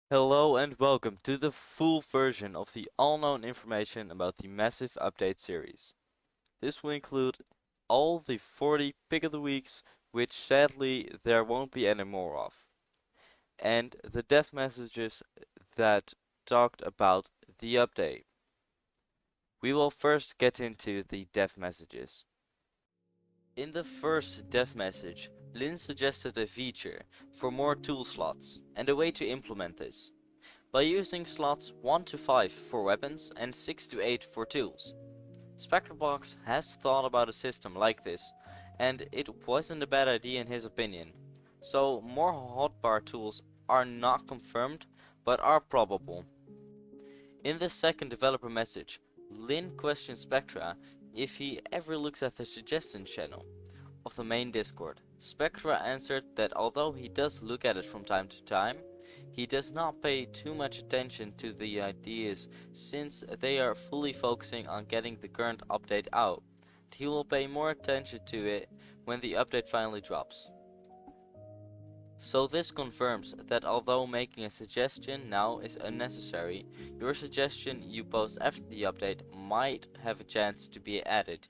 Hello and welcome to the full version of the all-known information about the massive update series. This will include all the 40 pick of the weeks, which sadly there won't be any more of, and the dev messages that talked about the update. We will first get into the dev messages. In the first dev message, Lin suggested a feature for more tool slots and a way to implement this, by using slots 1 to 5 for weapons and 6 to 8 for tools. Spectrebox has thought about a system like this, and it wasn't a bad idea in his opinion. So more hotbar tools are not confirmed, but are probable. In the second developer message, Lin questioned Spectra if he ever looks at the suggestion channel of the main Discord. Spectra answered that although he does look at it from time to time, he does not pay too much attention to the ideas since they are fully focusing on getting the current update out. He will pay more attention to it when the update finally drops. So this confirms that although making a suggestion now is unnecessary, your suggestion you post after the update might have a chance to be added.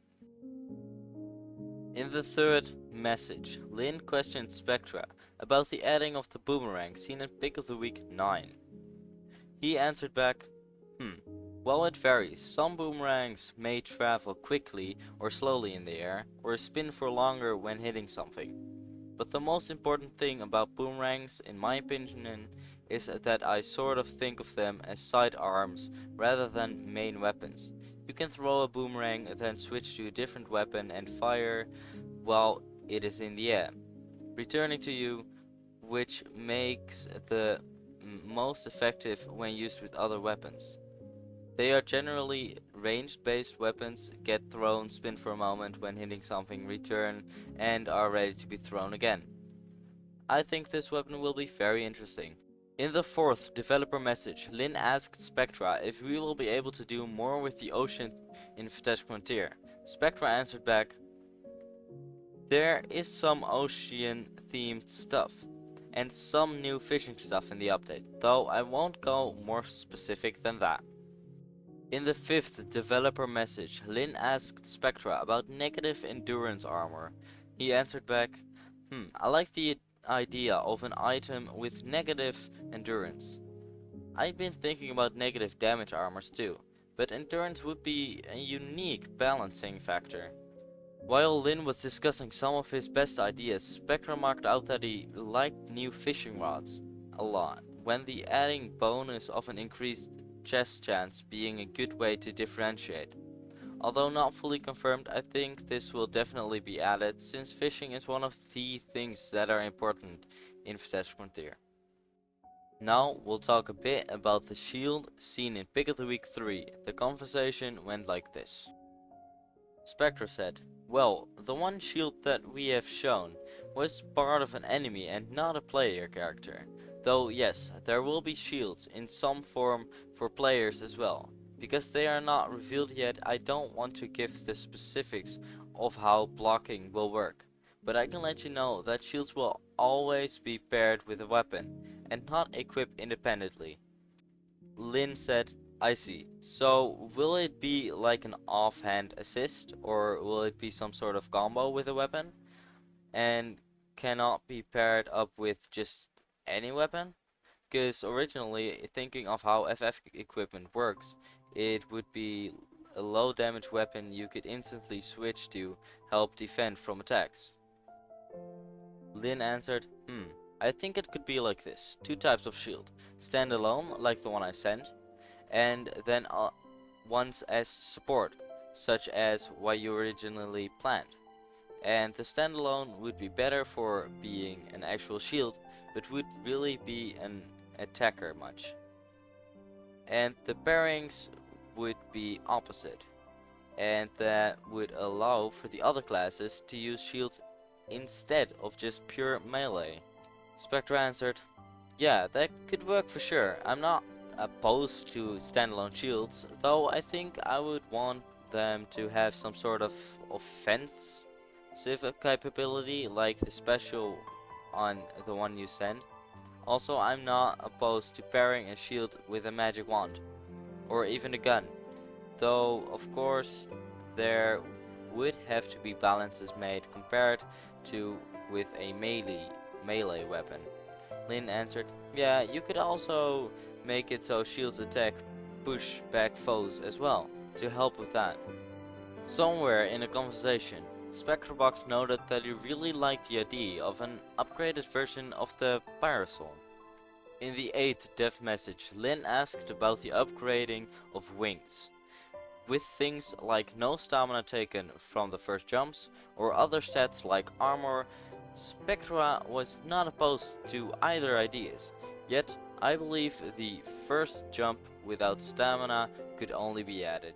In the third message, Lin questioned Spectra about the adding of the boomerang seen in Pick of the Week 9. He answered back, well, it varies. Some boomerangs may travel quickly or slowly in the air, or spin for longer when hitting something. But the most important thing about boomerangs, in my opinion, is that I sort of think of them as sidearms rather than main weapons. You can throw a boomerang, then switch to a different weapon and fire while it is in the air, returning to you, which makes the most effective when used with other weapons. They are generally ranged-based weapons, get thrown, spin for a moment when hitting something, return, and are ready to be thrown again. I think this weapon will be very interesting. In the fourth developer message, Lin asked Spectra if we will be able to do more with the ocean in FantasticFrontier. Spectra answered back, there is some ocean-themed stuff, and some new fishing stuff in the update, though I won't go more specific than that. In the fifth developer message, Lin asked Spectra about negative endurance armor. He answered back, I like the idea of an item with negative endurance. I've been thinking about negative damage armors too, but endurance would be a unique balancing factor. While Lin was discussing some of his best ideas, Spectra marked out that he liked new fishing rods a lot, when the adding bonus of an increased chest chance being a good way to differentiate. Although not fully confirmed, I think this will definitely be added, since fishing is one of the things that are important in FantasticFrontier. Now we'll talk a bit about the shield seen in Pick of the Week 3. The conversation went like this. Spectre said, well, the one shield that we have shown was part of an enemy and not a player character. Though yes, there will be shields in some form for players as well. Because they are not revealed yet, I don't want to give the specifics of how blocking will work. But I can let you know that shields will always be paired with a weapon and not equipped independently. Lin said, I see. So will it be like an offhand assist, or will it be some sort of combo with a weapon? And cannot be paired up with just any weapon? Because originally, thinking of how FF equipment works, it would be a low damage weapon you could instantly switch to help defend from attacks. Lin answered, I think it could be like this. Two types of shield. Standalone, like the one I sent, and then ones as support, such as what you originally planned. And the standalone would be better for being an actual shield, but would really be an attacker much. And the pairings would be opposite, and that would allow for the other classes to use shields instead of just pure melee. Spectra answered, yeah, that could work for sure. I'm not opposed to standalone shields, though I think I would want them to have some sort of offensive capability like the special on the one you send. Also, I'm not opposed to pairing a shield with a magic wand, or even a gun, though of course there would have to be balances made compared to with a melee weapon. Lin answered, yeah, you could also make it so shields attack push back foes as well, to help with that. Somewhere in a conversation, Spectrebox noted that he really liked the idea of an upgraded version of the Parasol. In the 8th dev message, Lin asked about the upgrading of wings, with things like no stamina taken from the first jumps, or other stats like armor. Spectra was not opposed to either ideas, yet I believe the first jump without stamina could only be added.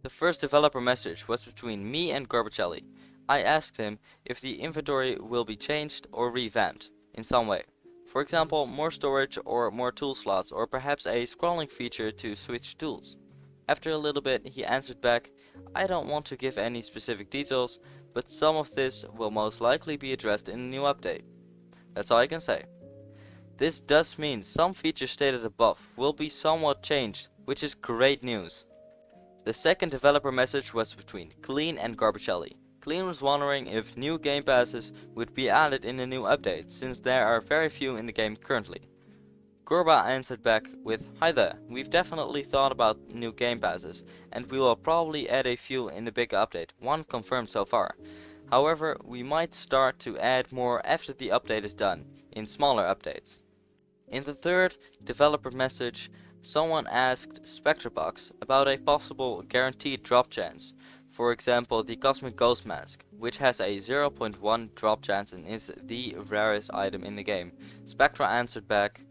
The first developer message was between me and Gorbacelli. I asked him if the inventory will be changed or revamped in some way. For example, more storage or more tool slots, or perhaps a scrolling feature to switch tools. After a little bit he answered back, I don't want to give any specific details, but some of this will most likely be addressed in a new update. That's all I can say. This does mean some features stated above will be somewhat changed, which is great news. The second developer message was between Clean and Gorbacelli. Clean was wondering if new game passes would be added in the new update, since there are very few in the game currently. Gorba answered back with, hi there, we've definitely thought about new game passes, and we will probably add a few in the big update, one confirmed so far. However, we might start to add more after the update is done, in smaller updates. In the third developer message, someone asked Spectrebox about a possible guaranteed drop chance. For example, the Cosmic Ghost Mask, which has a 0.1 drop chance and is the rarest item in the game. Spectra answered back,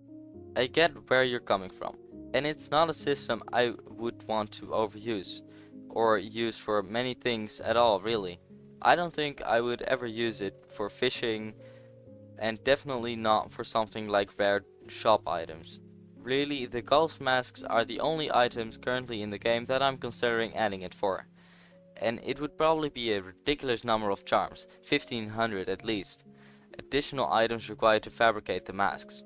I get where you're coming from, and it's not a system I would want to overuse, or use for many things at all really. I don't think I would ever use it for fishing, and definitely not for something like rare shop items. Really, the ghost masks are the only items currently in the game that I'm considering adding it for. And it would probably be a ridiculous number of charms, 1500 at least, additional items required to fabricate the masks.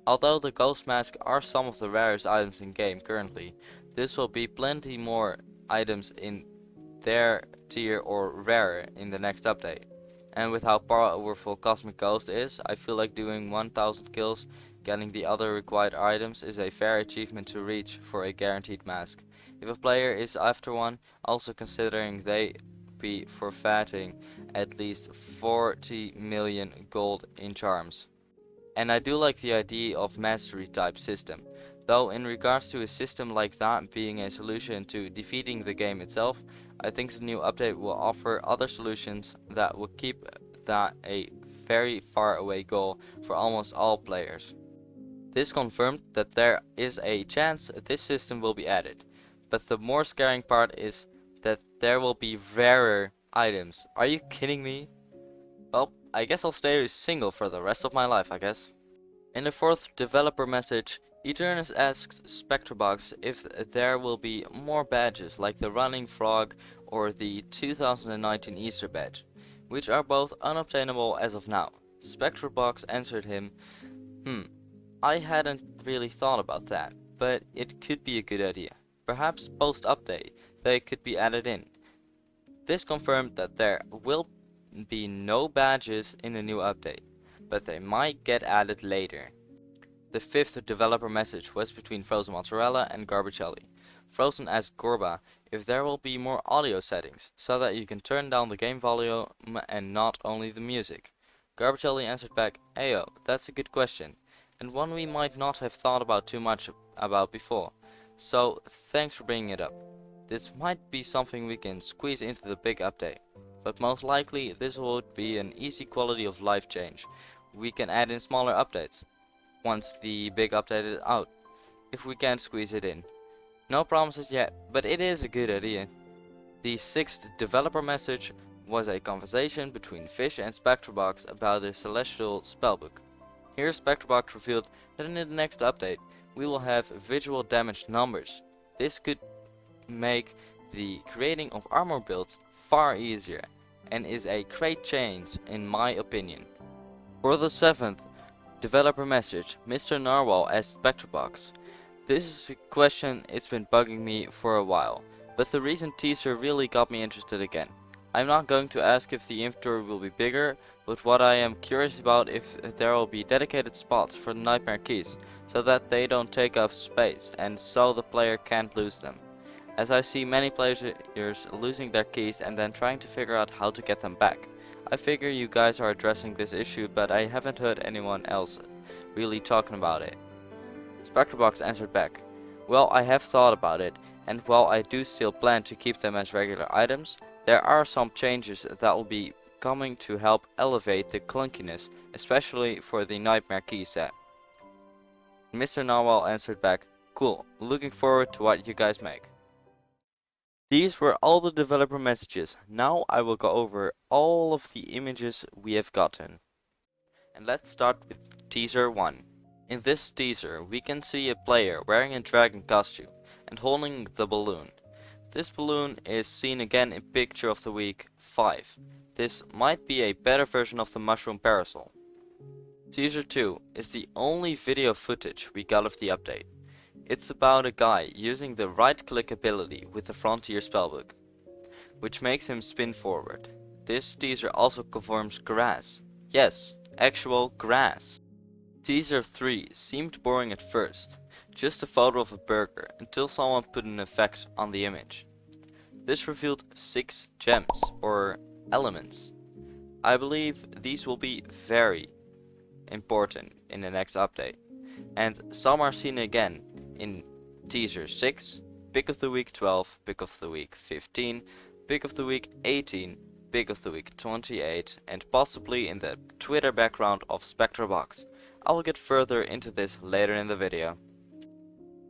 Although the ghost masks are some of the rarest items in game currently, this will be plenty more items in their tier or rarer in the next update. And with how powerful Cosmic Ghost is, I feel like doing 1000 kills, getting the other required items is a fair achievement to reach for a guaranteed mask. If a player is after one, also considering they be forfeiting at least 40 million gold in charms. And I do like the idea of mastery type system, though in regards to a system like that being a solution to defeating the game itself, I think the new update will offer other solutions that will keep that a very far away goal for almost all players. This confirmed that there is a chance this system will be added, but the more scaring part is that there will be rarer items. Are you kidding me? Well, I guess I'll stay single for the rest of my life, I guess. In the fourth developer message, Eternus asked Spectrebox if there will be more badges like the Running Frog or the 2019 Easter badge, which are both unobtainable as of now. Spectrebox answered him, I hadn't really thought about that, but it could be a good idea. Perhaps post-update they could be added in. This confirmed that there will be no badges in the new update, but they might get added later. The fifth developer message was between Frozen Mozzarella and Garbacelli. Frozen asked Gorba if there will be more audio settings, so that you can turn down the game volume and not only the music. Garbacelli answered back, Ayo, that's a good question, and one we might not have thought about too much about before, so thanks for bringing it up. This might be something we can squeeze into the big update, but most likely this would be an easy quality of life change we can add in smaller updates once the big update is out, if we can squeeze it in. No promises yet, but it is a good idea. The sixth developer message was a conversation between Fish and Spectrebox about the Celestial Spellbook. Here Spectrebox revealed that in the next update we will have visual damage numbers. This could make the creating of armor builds far easier, and is a great change in my opinion. For the seventh Developer message. Mr. Narwhal asked Spectrebox. This is a question it's been bugging me for a while, but the recent teaser really got me interested again. I'm not going to ask if the inventory will be bigger, but what I am curious about if there will be dedicated spots for the Nightmare Keys, so that they don't take up space, and so the player can't lose them. As I see many players losing their keys and then trying to figure out how to get them back. I figure you guys are addressing this issue, but I haven't heard anyone else really talking about it. Spectrebox answered back, well, I have thought about it, and while I do still plan to keep them as regular items, there are some changes that will be coming to help elevate the clunkiness, especially for the Nightmare Key set. Mr. Narwhal answered back, cool, looking forward to what you guys make. These were all the developer messages. Now I will go over all of the images we have gotten. And let's start with teaser 1. In this teaser we can see a player wearing a dragon costume and holding the balloon. This balloon is seen again in picture of the week 5. This might be a better version of the mushroom parasol. Teaser 2 is the only video footage we got of the update. It's about a guy using the right click ability with the Frontier spellbook, which makes him spin forward. This teaser also confirms grass. Yes, actual grass. Teaser 3 seemed boring at first, just a photo of a burger until someone put an effect on the image. This revealed 6 gems, or elements. I believe these will be very important in the next update, and some are seen again in teaser 6, pick of the week 12, pick of the week 15, pick of the week 18, pick of the week 28, and possibly in the Twitter background of Spectrebox. I will get further into this later in the video.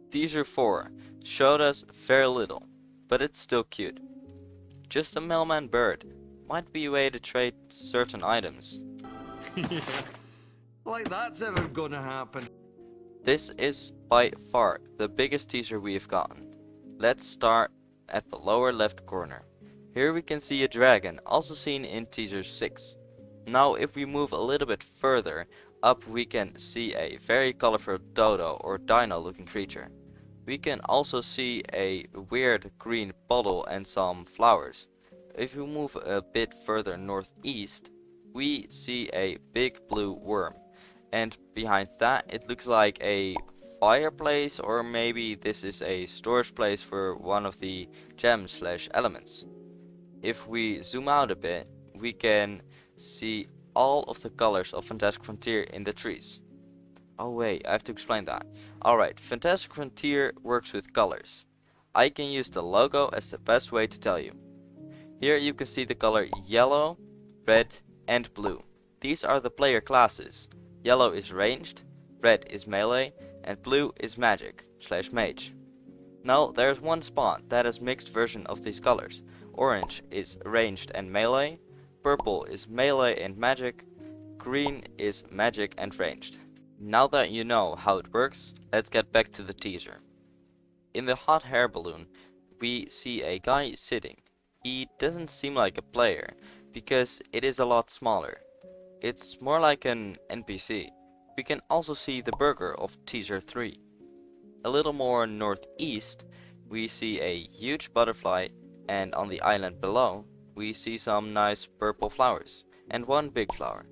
Teaser 4 showed us very little, but it's still cute. Just a mailman bird, might be a way to trade certain items. Yeah, like that's ever gonna happen. This is by far the biggest teaser we have gotten. Let's start at the lower left corner. Here we can see a dragon, also seen in teaser 6. Now if we move a little bit further up, we can see a very colorful dodo or dino looking creature. We can also see a weird green bottle and some flowers. If we move a bit further northeast, we see a big blue worm. And behind that it looks like a fireplace, or maybe this is a storage place for one of the gems / elements. If we zoom out a bit, we can see all of the colors of Fantastic Frontier in the trees. Oh wait, I have to explain that. Alright, Fantastic Frontier works with colors. I can use the logo as the best way to tell you. Here you can see the color yellow, red and blue. These are the player classes. Yellow is ranged, red is melee, and blue is magic / mage. Now there's one spot that has mixed version of these colors. Orange is ranged and melee, purple is melee and magic, green is magic and ranged. Now that you know how it works, let's get back to the teaser. In the hot air balloon, we see a guy sitting. He doesn't seem like a player, because it is a lot smaller. It's more like an NPC. We can also see the burger of teaser 3. A little more northeast, we see a huge butterfly, and on the island below, we see some nice purple flowers, and one big flower.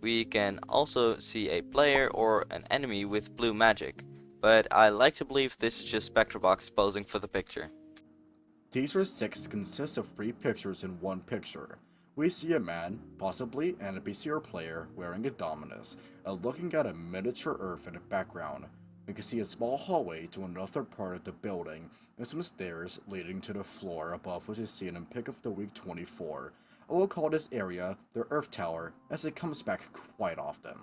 We can also see a player or an enemy with blue magic, but I like to believe this is just Spectrebox posing for the picture. Teaser 6 consists of 3 pictures in one picture. We see a man, possibly an NPC or player, wearing a dominus, and looking at a miniature earth in the background. We can see a small hallway to another part of the building, and some stairs leading to the floor above, which is seen in pick of the week 24. I will call this area the Earth Tower, as it comes back quite often.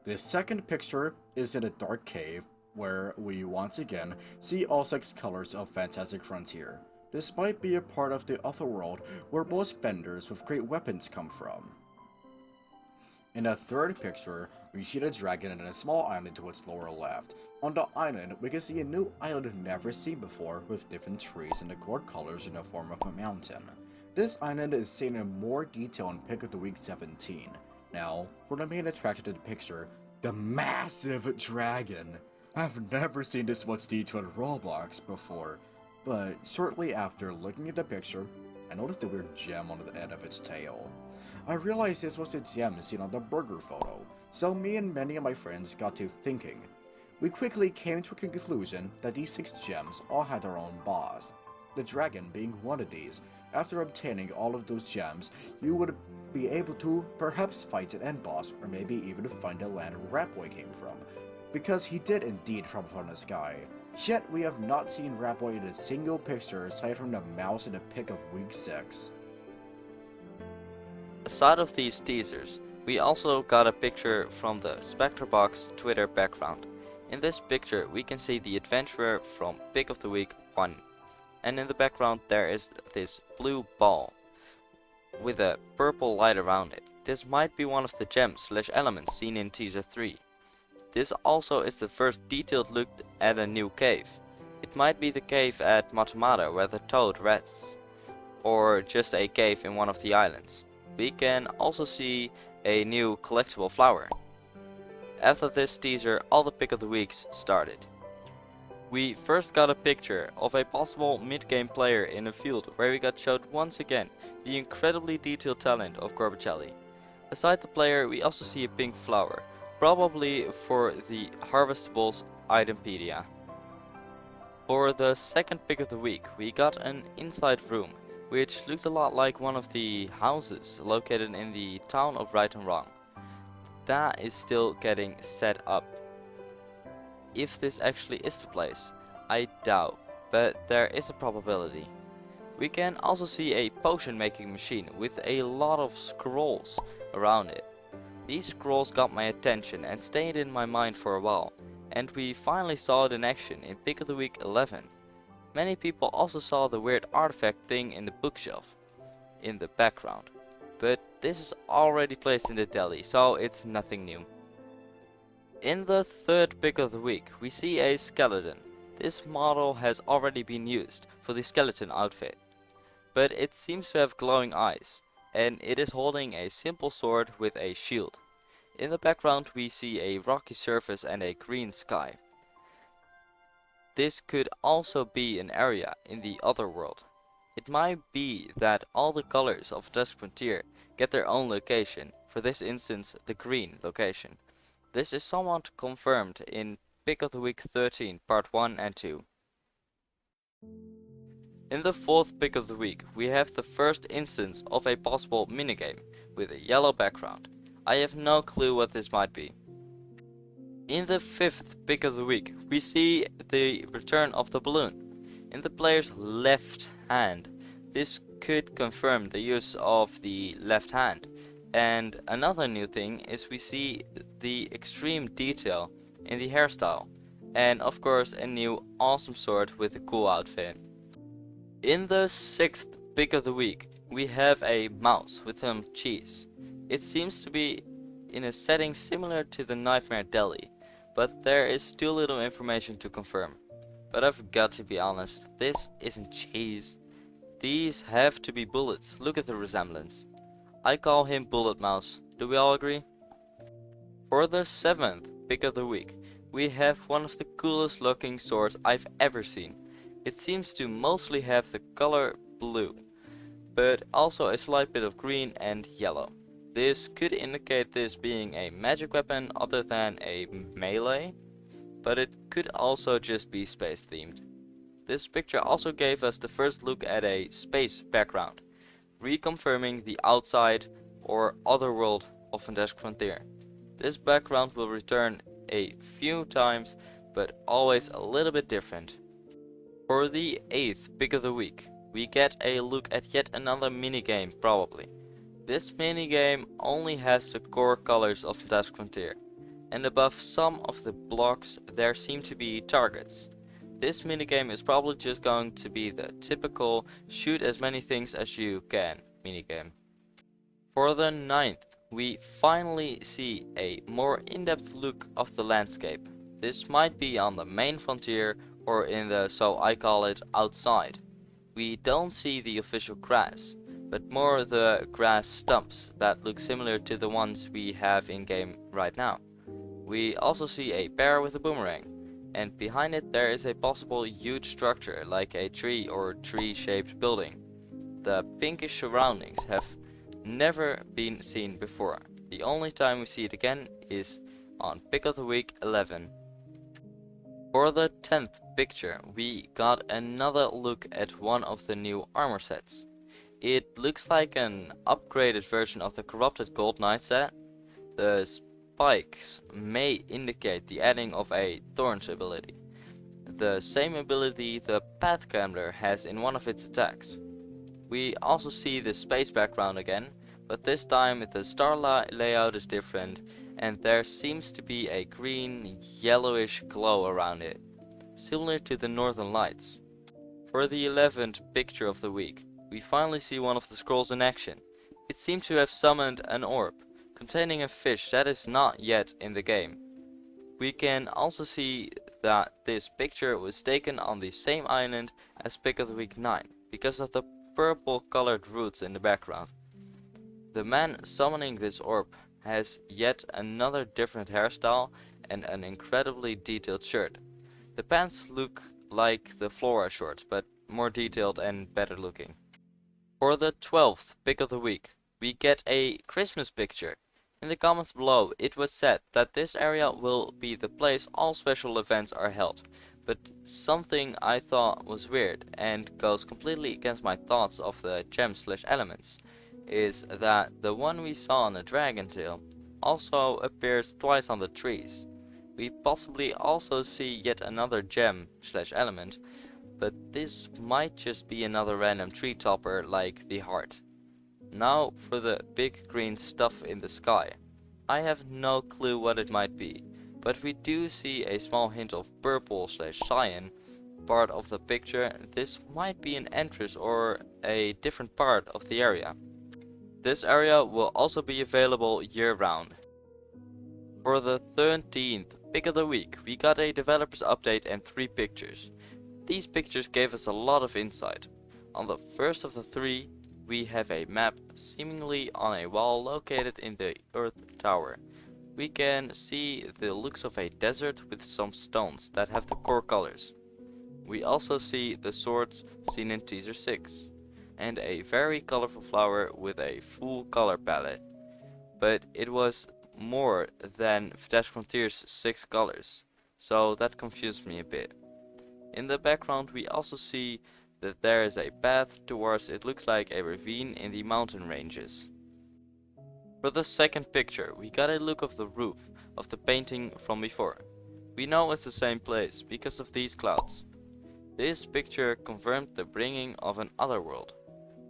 The second picture is in a dark cave, where we once again see all 6 colors of Fantastic Frontier. This might be a part of the otherworld where most vendors with great weapons come from. In the third picture, we see the dragon in a small island to its lower left. On the island, we can see a new island never seen before, with different trees and the core colors in the form of a mountain. This island is seen in more detail in pick of the week 17. Now, for the main attraction of the picture, the massive dragon. I've never seen this much detail in Roblox before, but shortly after looking at the picture, I noticed a weird gem on the end of its tail. I realized this was a gem seen on the burger photo, so me and many of my friends got to thinking. We quickly came to a conclusion that these 6 gems all had their own boss, the dragon being one of these. After obtaining all of those gems, you would be able to perhaps fight an end boss, or maybe even find the land Ratboy came from, because he did indeed drop from the sky. Yet we have not seen Ratboy in a single picture aside from the mouse in the pic of week 6. Aside of these teasers, we also got a picture from the SpectreBox Twitter background. In this picture we can see the adventurer from Pick of the Week 1. And in the background there is this blue ball with a purple light around it. This might be one of the gems / elements seen in teaser 3. This also is the first detailed look at a new cave. It might be the cave at Matamata where the toad rests, or just a cave in one of the islands. We can also see a new collectible flower. After this teaser, all the Pick of the Weeks started. We first got a picture of a possible mid-game player in a field where we got showed once again the incredibly detailed talent of Gorbacelli. Aside the player, we also see a pink flower, probably for the Harvestables Itempedia. For the second Pick of the Week, we got an inside room, which looked a lot like one of the houses located in the town of Right and Wrong. That is still getting set up. If this actually is the place, I doubt, but there is a probability. We can also see a potion making machine with a lot of scrolls around it. These scrolls got my attention and stayed in my mind for a while, and we finally saw it in action in Pick of the Week 11. Many people also saw the weird artifact thing in the bookshelf in the background, but this is already placed in the deli, so it's nothing new. In the third Pick of the Week, we see a skeleton. This model has already been used for the skeleton outfit, but it seems to have glowing eyes, and it is holding a simple sword with a shield. In the background we see a rocky surface and a green sky. This could also be an area in the other world. It might be that all the colors of FantasticFrontier get their own location, for this instance the green location. This is somewhat confirmed in Pick of the Week 13 part 1 and 2. In the fourth Pick of the Week we have the first instance of a possible minigame with a yellow background. I have no clue what this might be. In the fifth Pick of the Week we see the return of the balloon. In the player's left hand, this could confirm the use of the left hand. And another new thing is we see the extreme detail in the hairstyle, and of course a new awesome sword with a cool outfit. In the sixth Pick of the Week we have a mouse with some cheese. It seems to be in a setting similar to the Nightmare Deli, but there is too little information to confirm. But I've got to be honest, this isn't cheese. These have to be bullets, look at the resemblance. I call him Bullet Mouse. Do we all agree? For the seventh Pick of the Week, we have one of the coolest looking swords I've ever seen. It seems to mostly have the color blue, but also a slight bit of green and yellow. This could indicate this being a magic weapon other than a melee, but it could also just be space themed. This picture also gave us the first look at a space background, reconfirming the outside or other world of FantasticFrontier. This background will return a few times, but always a little bit different. For the eighth Pick of the Week, we get a look at yet another minigame probably. This minigame only has the core colors of FantasticFrontier, and above some of the blocks there seem to be targets. This minigame is probably just going to be the typical shoot as many things as you can minigame. For the ninth, we finally see a more in-depth look of the landscape. This might be on the main frontier or in the, so I call it, outside. We don't see the official grass, but more the grass stumps that look similar to the ones we have in game right now. We also see a bear with a boomerang, and behind it there is a possible huge structure like a tree or tree-shaped building. The pinkish surroundings have never been seen before. The only time we see it again is on Pick of the Week 11. For the 10th picture, we got another look at one of the new armor sets. It looks like an upgraded version of the Corrupted Gold Knight set. The spikes may indicate the adding of a Thorns ability, the same ability the Path Gambler has in one of its attacks. We also see the space background again, but this time the star layout is different and there seems to be a green yellowish glow around it, similar to the Northern Lights. For the 11th picture of the week, we finally see one of the scrolls in action. It seems to have summoned an orb, containing a fish that is not yet in the game. We can also see that this picture was taken on the same island as Pick of the Week 9, because of the purple colored roots in the background. The man summoning this orb has yet another different hairstyle and an incredibly detailed shirt. The pants look like the Flora shorts, but more detailed and better looking. For the 12th pick of the week, we get a Christmas picture. In the comments below, it was said that this area will be the place all special events are held. But something I thought was weird and goes completely against my thoughts of the gems/elements is that the one we saw on the dragon tail also appears twice on the trees. We possibly also see yet another gem/element, but this might just be another random tree topper like the heart. Now for the big green stuff in the sky. I have no clue what it might be, but we do see a small hint of purple/cyan part of the picture. This might be an entrance or a different part of the area. This area will also be available year-round. For the 13th pick of the week, we got a developer's update and 3 pictures. These pictures gave us a lot of insight. On the first of the 3, we have a map seemingly on a wall located in the Earth Tower. We can see the looks of a desert with some stones that have the core colors. We also see the swords seen in Teaser 6. And a very colorful flower with a full color palette. But it was more than FantasticFrontier's 6 colors, so that confused me a bit. In the background we also see that there is a path towards it looks like a ravine in the mountain ranges. For the second picture we got a look of the roof of the painting from before. We know it's the same place because of these clouds. This picture confirmed the bringing of an otherworld,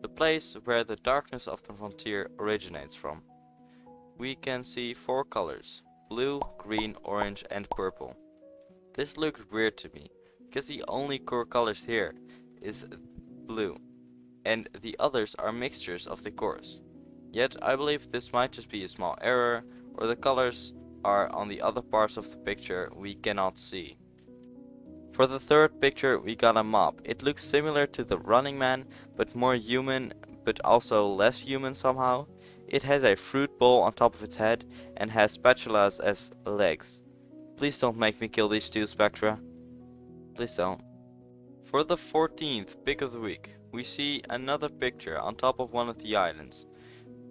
the place where the darkness of the frontier originates from. We can see 4 colors, blue, green, orange and purple. This looked weird to me, because the only core colors here is blue, and the others are mixtures of the cores. Yet I believe this might just be a small error, or the colors are on the other parts of the picture we cannot see. For the third picture we got a mob. It looks similar to the Running Man, but more human, but also less human somehow. It has a fruit bowl on top of its head and has spatulas as legs. Please don't make me kill these 2 Spectra. Please don't. For the 14th pick of the week, we see another picture on top of one of the islands.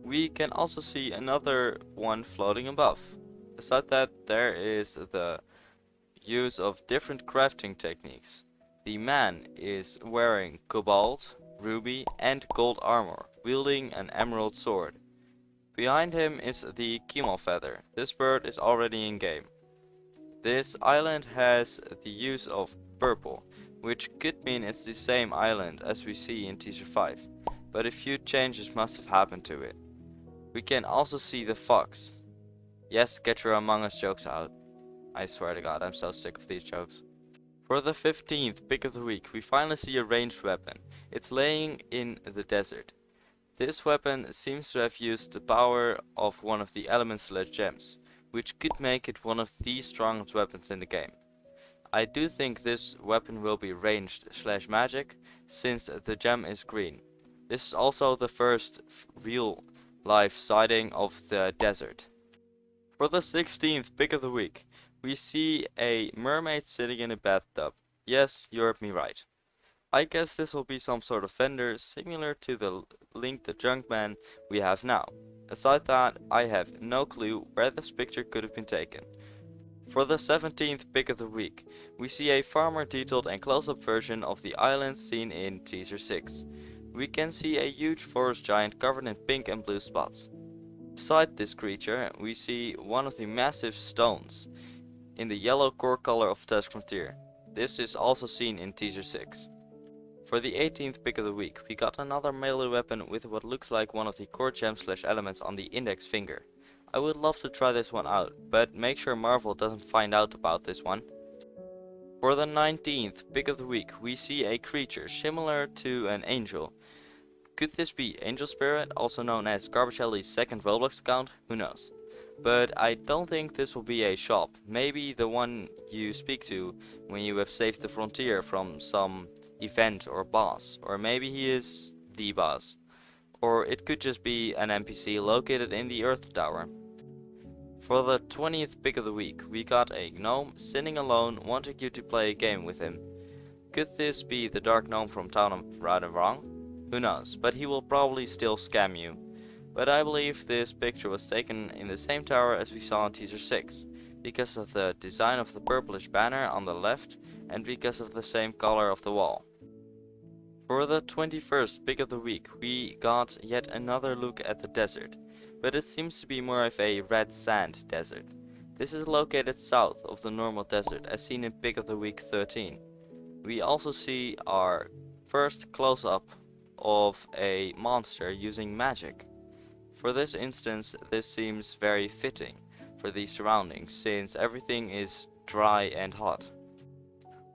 We can also see another one floating above. Beside that, there is the use of different crafting techniques. The man is wearing cobalt, ruby and gold armor, wielding an emerald sword. Behind him is the Kemal feather. This bird is already in game. This island has the use of purple, which could mean it's the same island as we see in Teaser 5, but a few changes must have happened to it. We can also see the fox. Yes, get your Among Us jokes out. I swear to God, I'm so sick of these jokes. For the 15th pick of the week, we finally see a ranged weapon. It's laying in the desert. This weapon seems to have used the power of one of the elements/gems, which could make it one of the strongest weapons in the game. I do think this weapon will be ranged/magic, since the gem is green. This is also the first real life sighting of the desert. For the 16th pick of the week, we see a mermaid sitting in a bathtub. Yes, you heard me right. I guess this will be some sort of vendor similar to the Link the Junkman we have now. Aside that, I have no clue where this picture could have been taken. For the 17th pick of the week, we see a far more detailed and close-up version of the island seen in Teaser 6. We can see a huge forest giant covered in pink and blue spots. Beside this creature, we see one of the massive stones in the yellow core color of FantasticFrontier. This is also seen in Teaser 6. For the 18th pick of the week, we got another melee weapon with what looks like one of the core gems / elements on the index finger. I would love to try this one out, but make sure Marvel doesn't find out about this one. For the 19th pick of the week, we see a creature similar to an angel. Could this be Angel Spirit, also known as Garbage Alley's second Roblox account? Who knows. But I don't think this will be a shop. Maybe the one you speak to when you have saved the frontier from some event or boss. Or maybe he is the boss. Or it could just be an NPC located in the Earth Tower. For the 20th pick of the week, we got a gnome sitting alone wanting you to play a game with him. Could this be the dark gnome from Town of Right and Wrong? Who knows, but he will probably still scam you. But I believe this picture was taken in the same tower as we saw in Teaser 6, because of the design of the purplish banner on the left and because of the same color of the wall. For the 21st pick of the week, we got yet another look at the desert, but it seems to be more of a red sand desert. This is located south of the normal desert as seen in pick of the week 13. We also see our first close-up of a monster using magic. For this instance, this seems very fitting for these surroundings since everything is dry and hot.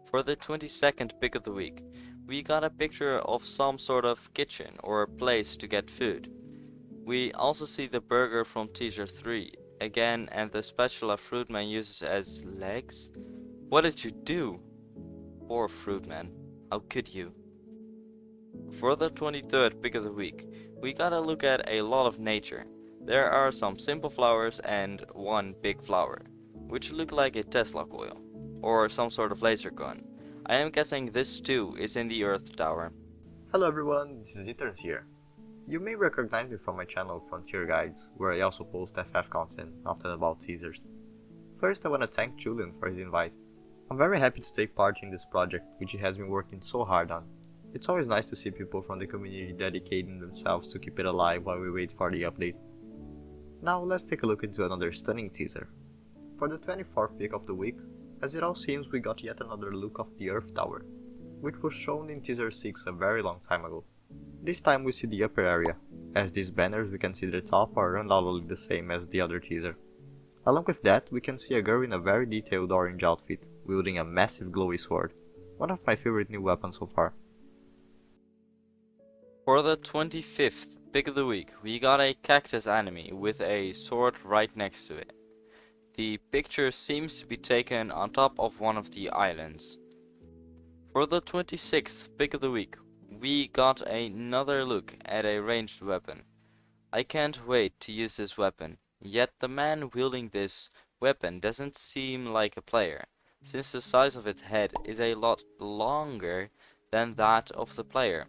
For the 22nd pick of the week, we got a picture of some sort of kitchen or place to get food. We also see the burger from Teaser 3 again and the spatula Fruitman uses as legs. What did you do? Poor Fruitman, how could you? For the 23rd pick of the week, we got a look at a lot of nature. There are some simple flowers and one big flower, which look like a Tesla coil, or some sort of laser gun. I am guessing this too is in the Earth Tower. Hello everyone, this is Eterns here. You may recognize me from my channel Frontier Guides, where I also post FF content, often about teasers. First I want to thank Julian for his invite. I'm very happy to take part in this project, which he has been working so hard on. It's always nice to see people from the community dedicating themselves to keep it alive while we wait for the update. Now let's take a look into another stunning teaser. For the 24th pick of the week, as it all seems we got yet another look of the Earth Tower, which was shown in Teaser 6 a very long time ago. This time we see the upper area, as these banners we can see the top are undoubtedly the same as the other teaser. Along with that, we can see a girl in a very detailed orange outfit, wielding a massive glowy sword, one of my favorite new weapons so far. For the 25th pick of the week, we got a cactus enemy with a sword right next to it. The picture seems to be taken on top of one of the islands. For the 26th pick of the week, we got another look at a ranged weapon. I can't wait to use this weapon, yet the man wielding this weapon doesn't seem like a player, since the size of its head is a lot longer than that of the player.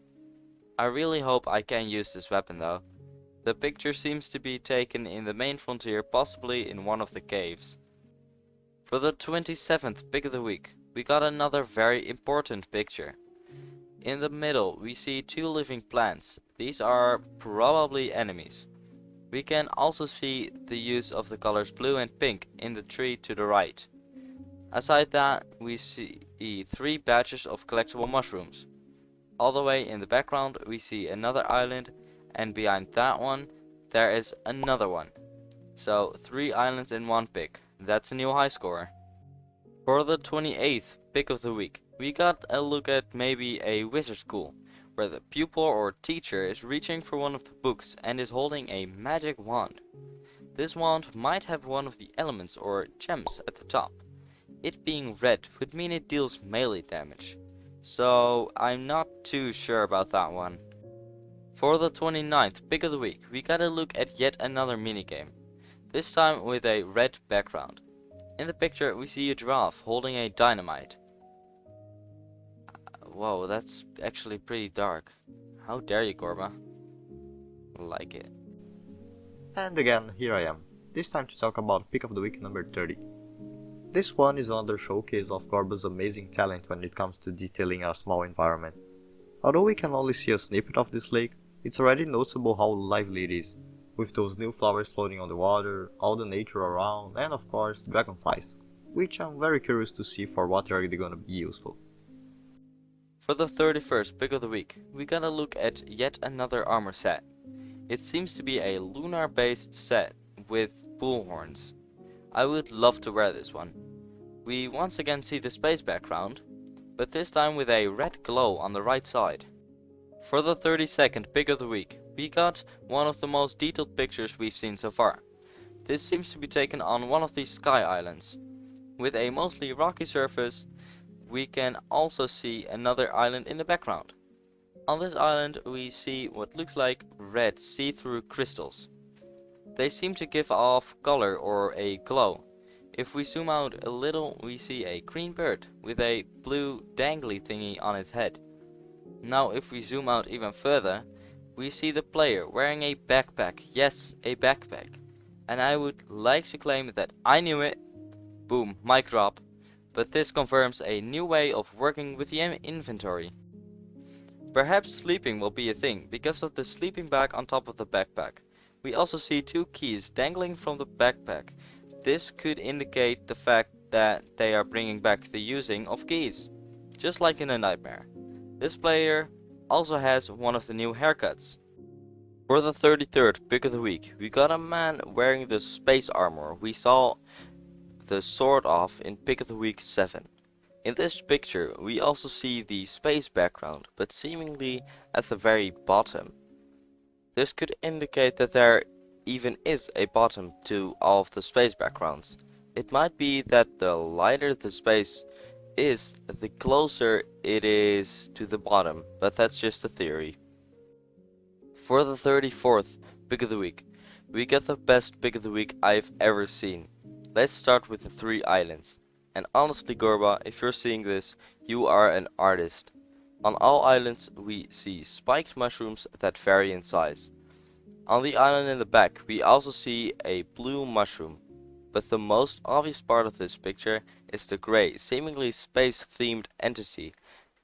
I really hope I can use this weapon though. The picture seems to be taken in the main frontier, possibly in one of the caves. For the 27th pick of the week, we got another very important picture. In the middle we see two living plants. These are probably enemies. We can also see the use of the colors blue and pink in the tree to the right. Aside that, we see 3 batches of collectible mushrooms. All the way in the background we see another island, and behind that one there is another one. So 3 islands in one pick. That's a new high score. For the 28th pick of the week, we got a look at maybe a wizard school, where the pupil or teacher is reaching for one of the books and is holding a magic wand. This wand might have one of the elements or gems at the top. It being red would mean it deals melee damage, so I'm not too sure about that one. For the 29th pick of the week, we gotta look at yet another minigame, this time with a red background. In the picture we see a giraffe holding a dynamite. Whoa, that's actually pretty dark. How dare you, Gorba? Like it. And again, here I am, this time to talk about pick of the week number 30. This one is another showcase of Gorba's amazing talent when it comes to detailing a small environment. Although we can only see a snippet of this lake, it's already noticeable how lively it is, with those new flowers floating on the water, all the nature around, and of course dragonflies, which I'm very curious to see for what are they gonna be useful. For the 31st pick of the week, we gotta look at yet another armor set. It seems to be a lunar based set with bullhorns. I would love to wear this one. We once again see the space background, but this time with a red glow on the right side. For the 32nd pick of the week, we got one of the most detailed pictures we've seen so far. This seems to be taken on one of these sky islands. With a mostly rocky surface, we can also see another island in the background. On this island we see what looks like red see-through crystals. They seem to give off color or a glow. If we zoom out a little, we see a green bird with a blue dangly thingy on its head. Now if we zoom out even further, we see the player wearing a backpack. Yes, a backpack. And I would like to claim that I knew it. Boom, mic drop. But this confirms a new way of working with the inventory. Perhaps sleeping will be a thing because of the sleeping bag on top of the backpack. We also see two keys dangling from the backpack. This could indicate the fact that they are bringing back the using of keys, just like in a nightmare. This player also has one of the new haircuts. For the 33rd pick of the week, we got a man wearing the space armor we saw the sword of in pick of the week 7. In this picture we also see the space background, but seemingly at the very bottom. This could indicate that there even is a bottom to all of the space backgrounds. It might be that the lighter the space is, the closer it is to the bottom, but that's just a theory. For the 34th pick of the week, we get the best pick of the week I've ever seen. Let's start with the 3 islands. And honestly, Gorba, if you're seeing this, you are an artist. On all islands we see spiked mushrooms that vary in size. On the island in the back we also see a blue mushroom. But the most obvious part of this picture is the grey, seemingly space-themed entity.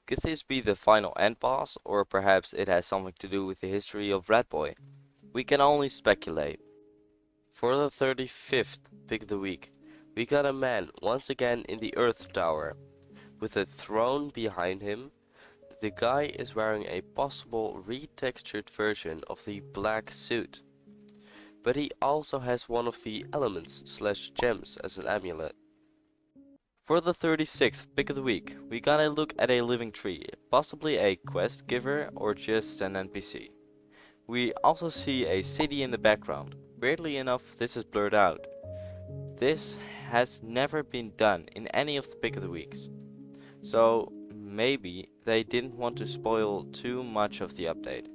Could this be the final end boss, or perhaps it has something to do with the history of Rat Boy? We can only speculate. For the 35th pick of the week, we got a man once again in the Earth Tower, with a throne behind him. The guy is wearing a possible retextured version of the black suit. But he also has one of the elements / gems as an amulet. For the 36th pick of the week, we got a look at a living tree, possibly a quest giver or just an NPC. We also see a city in the background. Weirdly enough, this is blurred out. This has never been done in any of the pick of the weeks. So maybe they didn't want to spoil too much of the update.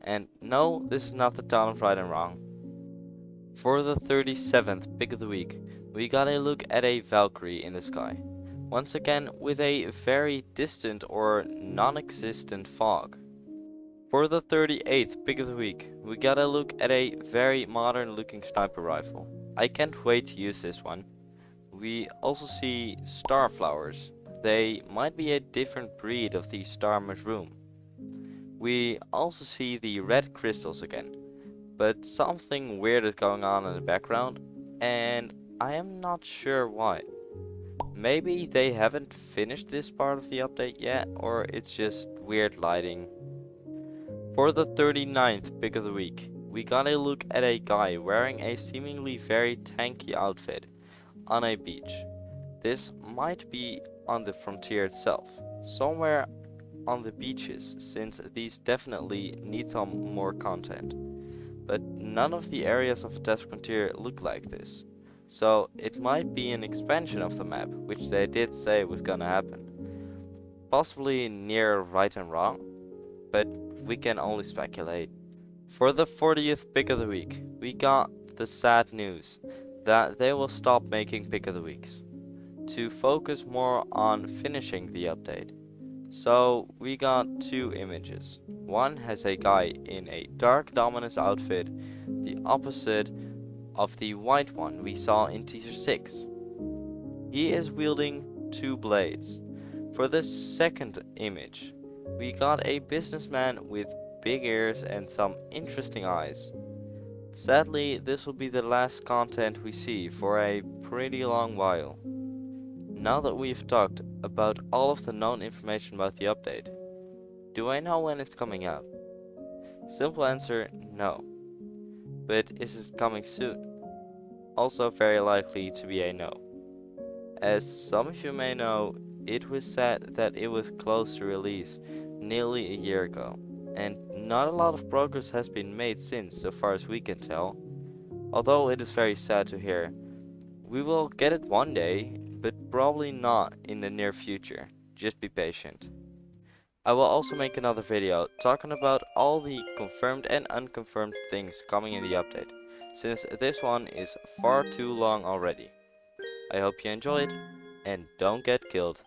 And no, this is not the town of right and wrong. For the 37th pick of the week, we got a look at a Valkyrie in the sky. Once again with a very distant or non-existent fog. For the 38th pick of the week, we got a look at a very modern looking sniper rifle. I can't wait to use this one. We also see star flowers. They might be a different breed of the star mushroom. We also see the red crystals again. But something weird is going on in the background, and I am not sure why. Maybe they haven't finished this part of the update yet, or it's just weird lighting. For the 39th pick of the week, we got a look at a guy wearing a seemingly very tanky outfit on a beach. This might be on the frontier itself, somewhere on the beaches, since these definitely need some more content. But none of the areas of FantasticFrontier look like this. So it might be an expansion of the map, which they did say was gonna happen. Possibly near right and wrong. but we can only speculate. For the 40th pick of the week, we got the sad news that they will stop making pick of the weeks to focus more on finishing the update. So we got two images. One has a guy in a dark Dominus outfit, the opposite of the white one we saw in Teaser 6. He is wielding two blades. For the second image, we got a businessman with big ears and some interesting eyes. Sadly, this will be the last content we see for a pretty long while. Now that we've talked about all of the known information about the update, do I know when it's coming out? Simple answer, no. But is it coming soon? Also very likely to be a no. As some of you may know, it was said that it was close to release nearly a year ago, and not a lot of progress has been made since, so far as we can tell. Although it is very sad to hear. We will get it one day, but probably not in the near future. Just be patient. I will also make another video talking about all the confirmed and unconfirmed things coming in the update, since this one is far too long already. I hope you enjoyed, and don't get killed.